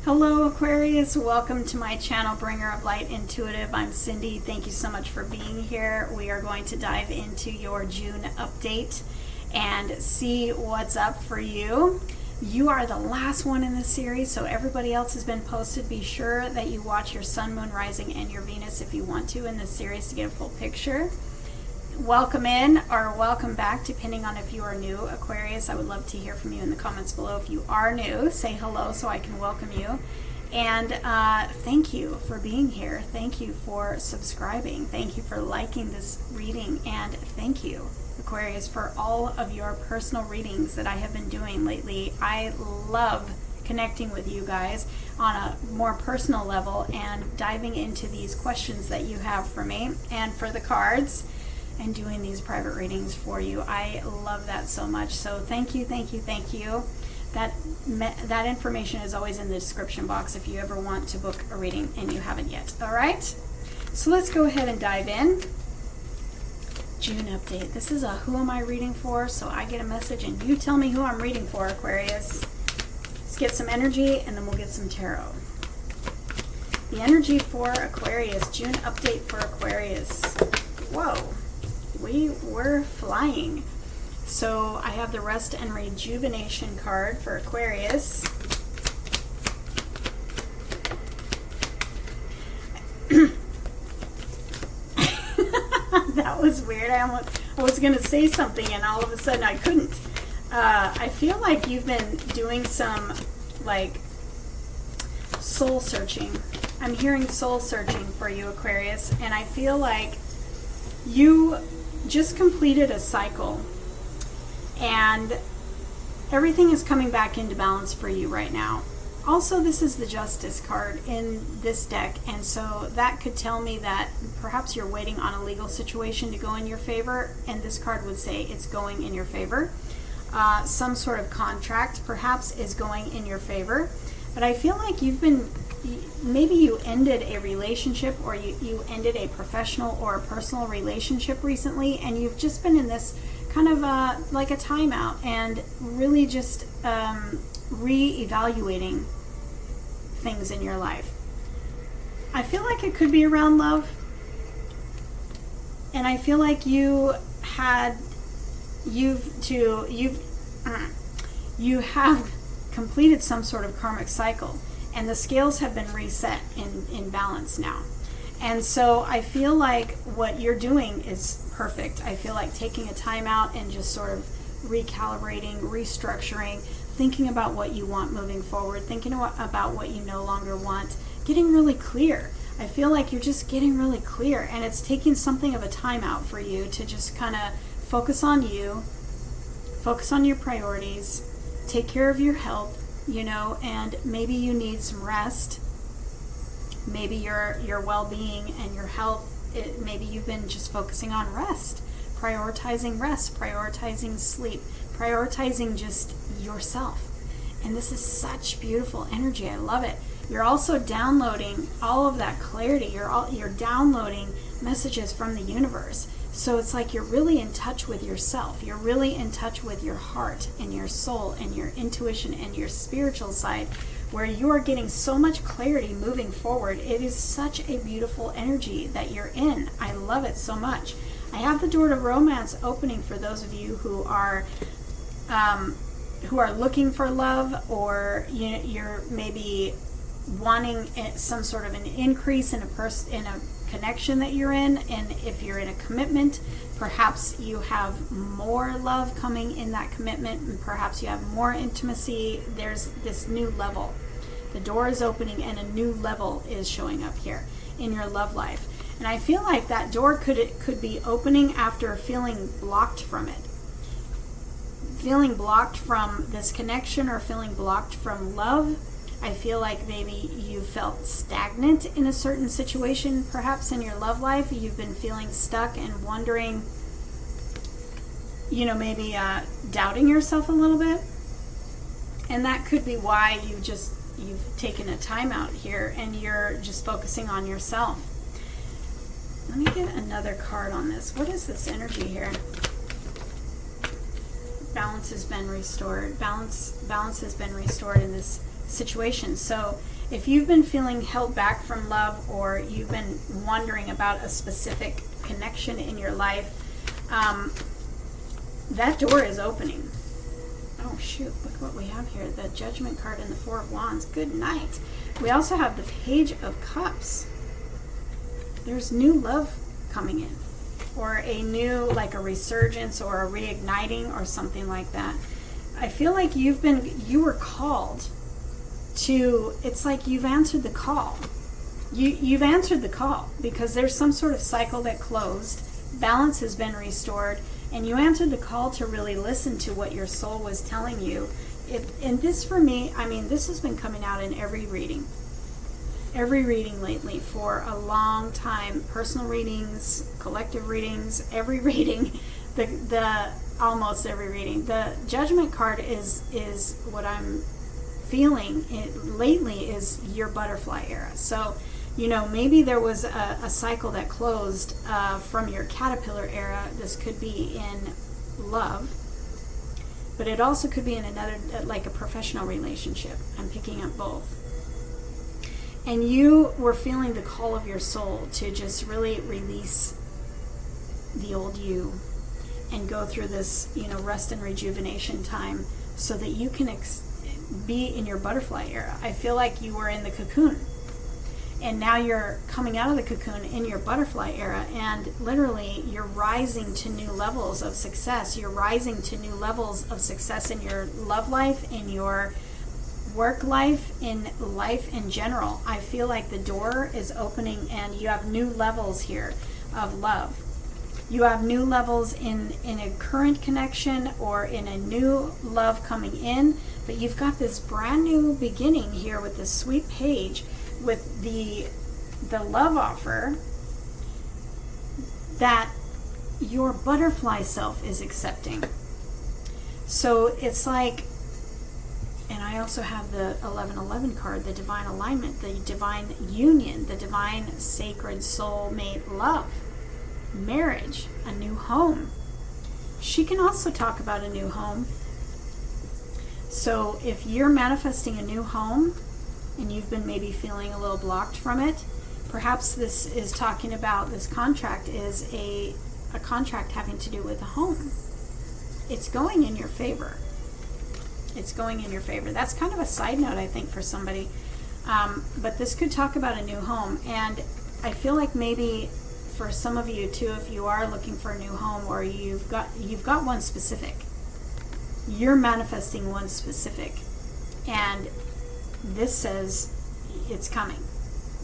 Hello Aquarius, welcome to my channel, Bringer of Light Intuitive. I'm Cindy. Thank you so much for being here. We are going to dive into your June update and see what's up for you. You are the last one in this series, so everybody else has been posted. Be sure that you watch your Sun, Moon, Rising, and your Venus if you want to in this series to get a full picture. Welcome in or welcome back, depending on if you are new, Aquarius. I would love to hear from you in the comments below. If you are new, say hello so I can welcome you. And thank you for being here. Thank you for subscribing. Thank you for liking this reading. And thank you, Aquarius, for all of your personal readings that I have been doing lately. I love connecting with you guys on a more personal level and diving into these questions that you have for me and for the cards, and doing these private readings for you. I love that so much. So thank you, thank you, thank you. That information is always in the description box if you ever want to book a reading and you haven't yet. All right, so let's go ahead and dive in. June update. This is a who am I reading for, so I get a message and you tell me who I'm reading for, Aquarius. Let's get some energy and then we'll get some tarot. The energy for Aquarius, June update for Aquarius. Whoa. We were flying. So I have the Rest and Rejuvenation card for Aquarius. That was weird. I was going to say something and all of a sudden I couldn't. I feel like you've been doing some like soul searching. I'm hearing soul searching for you, Aquarius, and I feel like you just completed a cycle and everything is coming back into balance for you right now. Also, this is the Justice card in this deck, and so that could tell me that perhaps you're waiting on a legal situation to go in your favor, and this card would say it's going in your favor. Some sort of contract perhaps is going in your favor, but I feel like maybe you ended a relationship, or you ended a professional or a personal relationship recently, and you've just been in this kind of like a timeout and really just re-evaluating things in your life. I feel like it could be around love, and I feel like you have completed some sort of karmic cycle. And the scales have been reset in balance now. And so I feel like what you're doing is perfect. I feel like taking a time out and just sort of recalibrating, restructuring, thinking about what you want moving forward, thinking about what you no longer want, getting really clear. I feel like you're just getting really clear, and it's taking something of a time out for you to just kind of focus on you, focus on your priorities, take care of your health, and maybe you need some rest. Maybe your well-being and your health, maybe you've been just focusing on rest, prioritizing sleep, prioritizing just yourself. And this is such beautiful energy. I love it. You're also downloading all of that clarity. You're downloading messages from the universe. So it's like you're really in touch with yourself. You're really in touch with your heart and your soul and your intuition and your spiritual side, where you are getting so much clarity moving forward. It is such a beautiful energy that you're in. I love it so much. I have the door to romance opening for those of you who are looking for love, or you're maybe wanting some sort of an increase in a connection that you're in. And if you're in a commitment, perhaps you have more love coming in that commitment, and perhaps you have more intimacy. There's this new level. The door is opening and a new level is showing up here in your love life. And I feel like that door could be opening after feeling blocked from it. Feeling blocked from this connection, or feeling blocked from love. I feel like maybe you felt stagnant in a certain situation, perhaps in your love life. You've been feeling stuck and wondering, maybe doubting yourself a little bit. And that could be why you've taken a time out here and you're just focusing on yourself. Let me get another card on this. What is this energy here? Balance has been restored. Balance has been restored in this situations. So if you've been feeling held back from love, or you've been wondering about a specific connection in your life, that door is opening. Oh shoot, look what we have here. The Judgment card and the Four of Wands. Good night. We also have the Page of Cups. There's new love coming in, or a new, like a resurgence or a reigniting or something like that. I feel like you were called to, it's like you've answered the call. You've answered the call, because there's some sort of cycle that closed, balance has been restored, and you answered the call to really listen to what your soul was telling you. And this, for me, I mean, this has been coming out in every reading lately for a long time. Personal readings, collective readings, every reading, the almost every reading. The Judgment card is what I'm feeling lately is your butterfly era. So, you know, maybe there was a cycle that closed from your caterpillar era. This could be in love, but it also could be in another, like a professional relationship. I'm picking up both. And you were feeling the call of your soul to just really release the old you and go through this, you know, rest and rejuvenation time so that you can be in your butterfly era. I feel like you were in the cocoon, and now you're coming out of the cocoon in your butterfly era, and literally you're rising to new levels of success. You're rising to new levels of success in your love life, in your work life, in life in general. I feel like the door is opening, and you have new levels here of love. You have new levels in a current connection or in a new love coming in, but you've got this brand new beginning here with this sweet page with the love offer that your butterfly self is accepting. So it's like, and I also have the 1111 card, the divine alignment, the divine union, the divine sacred soulmate love, marriage, a new home. She can also talk about a new home. So if you're manifesting a new home and you've been maybe feeling a little blocked from it, perhaps this is talking about, this contract is a contract having to do with a home. It's going in your favor. It's going in your favor. That's kind of a side note, I think, for somebody. But this could talk about a new home. And I feel like maybe for some of you too, if you are looking for a new home, or you've got one specific, you're manifesting one specific, and this says it's coming.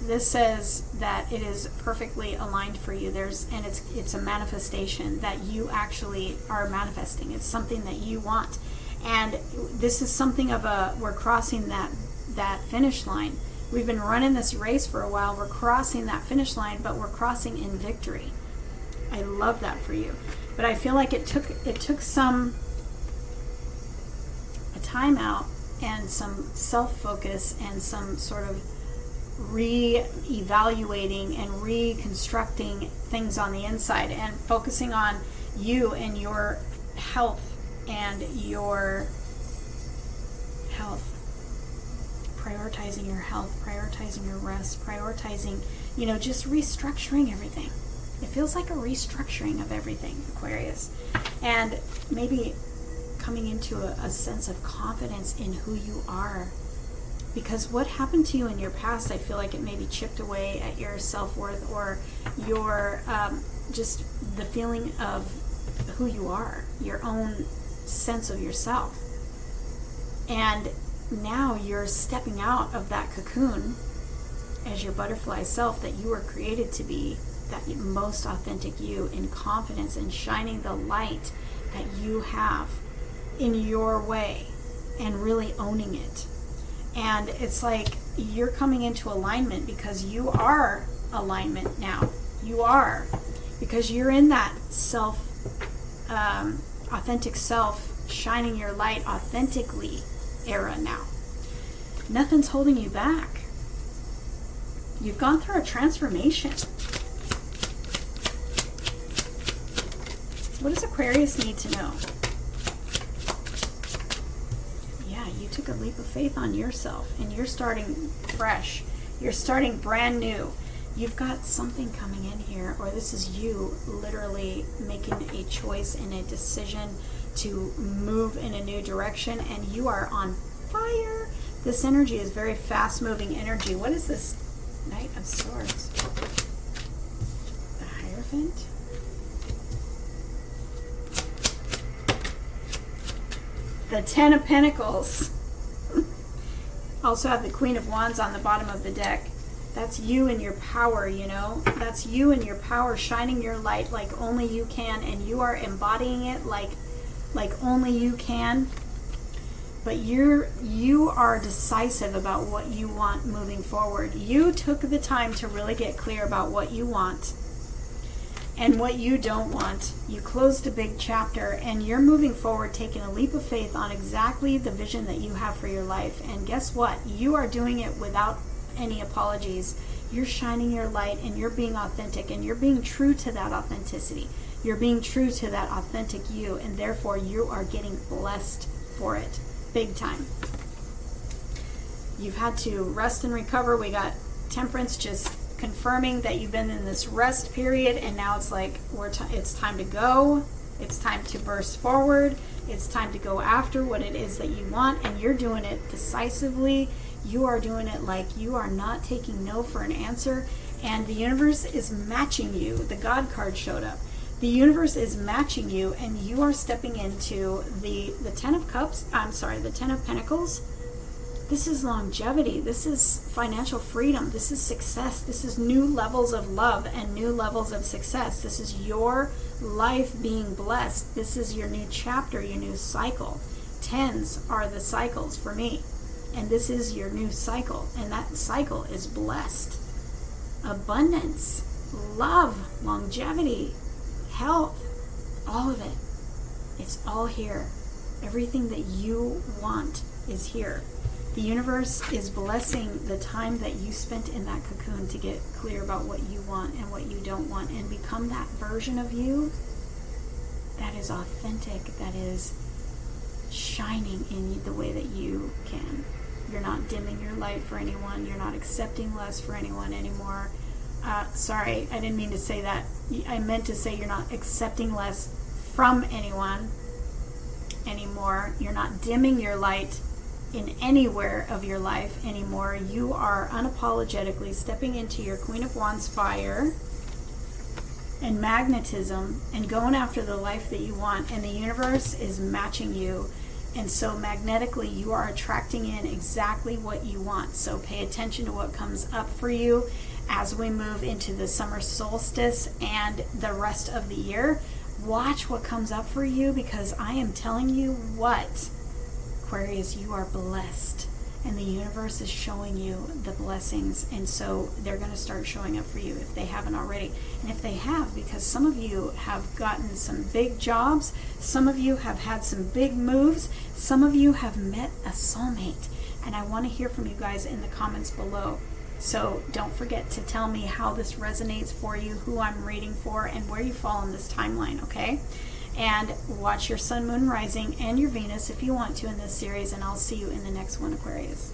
This says that it is perfectly aligned for you. And it's a manifestation that you actually are manifesting. It's something that you want. And this is something of we're crossing that finish line. We've been running this race for a while. We're crossing that finish line, but we're crossing in victory. I love that for you. But I feel like it took a time out and some self-focus and some sort of re-evaluating and reconstructing things on the inside, and focusing on you and your health and your health. Prioritizing your health, prioritizing your rest, prioritizing, just restructuring everything. It feels like a restructuring of everything, Aquarius. And maybe coming into a sense of confidence in who you are. Because what happened to you in your past, I feel like it maybe chipped away at your self-worth, or your, just the feeling of who you are, your own sense of yourself. And now you're stepping out of that cocoon as your butterfly self that you were created to be, that most authentic you, in confidence, and shining the light that you have in your way and really owning it. And it's like you're coming into alignment, because you are alignment now. You are, because you're in that self, authentic self, shining your light authentically era now. Nothing's holding you back. You've gone through a transformation. What does Aquarius need to know? Yeah, you took a leap of faith on yourself, and you're starting fresh. You're starting brand new. You've got something coming in here, or this is you literally making a choice and a decision to move in a new direction, and you are on fire. This energy is very fast-moving energy. What is this? Knight of Swords. The Hierophant. The Ten of Pentacles. Also have the Queen of Wands on the bottom of the deck. That's you and your power, you know. That's you and your power, shining your light like only you can, and you are embodying it like only you can. But you are decisive about what you want moving forward. You took the time to really get clear about what you want and what you don't want. You closed a big chapter, and you're moving forward, taking a leap of faith on exactly the vision that you have for your life. And guess what? You are doing it without any apologies. You're shining your light, and you're being authentic, and you're being true to that authenticity. You're being true to that authentic you, and therefore you are getting blessed for it. Big time. You've had to rest and recover. We got Temperance just confirming that you've been in this rest period, and now it's like it's time to go. It's time to burst forward. It's time to go after what it is that you want, and you're doing it decisively. You are doing it like you are not taking no for an answer, and the universe is matching you. The God card showed up. The universe is matching you, and you are stepping into the Ten of Cups. I'm sorry, the Ten of Pentacles. This is longevity. This is financial freedom. This is success. This is new levels of love and new levels of success. This is your life being blessed. This is your new chapter, your new cycle. Tens are the cycles for me. And this is your new cycle. And that cycle is blessed. Abundance, love, longevity, health, all of it. It's all here. Everything that you want is here. The universe is blessing the time that you spent in that cocoon to get clear about what you want and what you don't want, and become that version of you that is authentic, that is shining in the way that you can. You're not dimming your light for anyone. You're not accepting less for anyone anymore. Sorry, I didn't mean to say that. I meant to say you're not accepting less from anyone anymore. You're not dimming your light in anywhere of your life anymore. You are unapologetically stepping into your Queen of Wands fire and magnetism and going after the life that you want, and the universe is matching you. And so magnetically you are attracting in exactly what you want. So pay attention to what comes up for you as we move into the summer solstice and the rest of the year. Watch what comes up for you, because I am telling you what, Aquarius, you are blessed, and the universe is showing you the blessings, and so they're going to start showing up for you if they haven't already. And if they have, because some of you have gotten some big jobs, some of you have had some big moves, some of you have met a soulmate, and I want to hear from you guys in the comments below. So don't forget to tell me how this resonates for you, who I'm reading for, and where you fall in this timeline, okay? And watch your sun, moon, rising, and your Venus if you want to in this series, and I'll see you in the next one, Aquarius.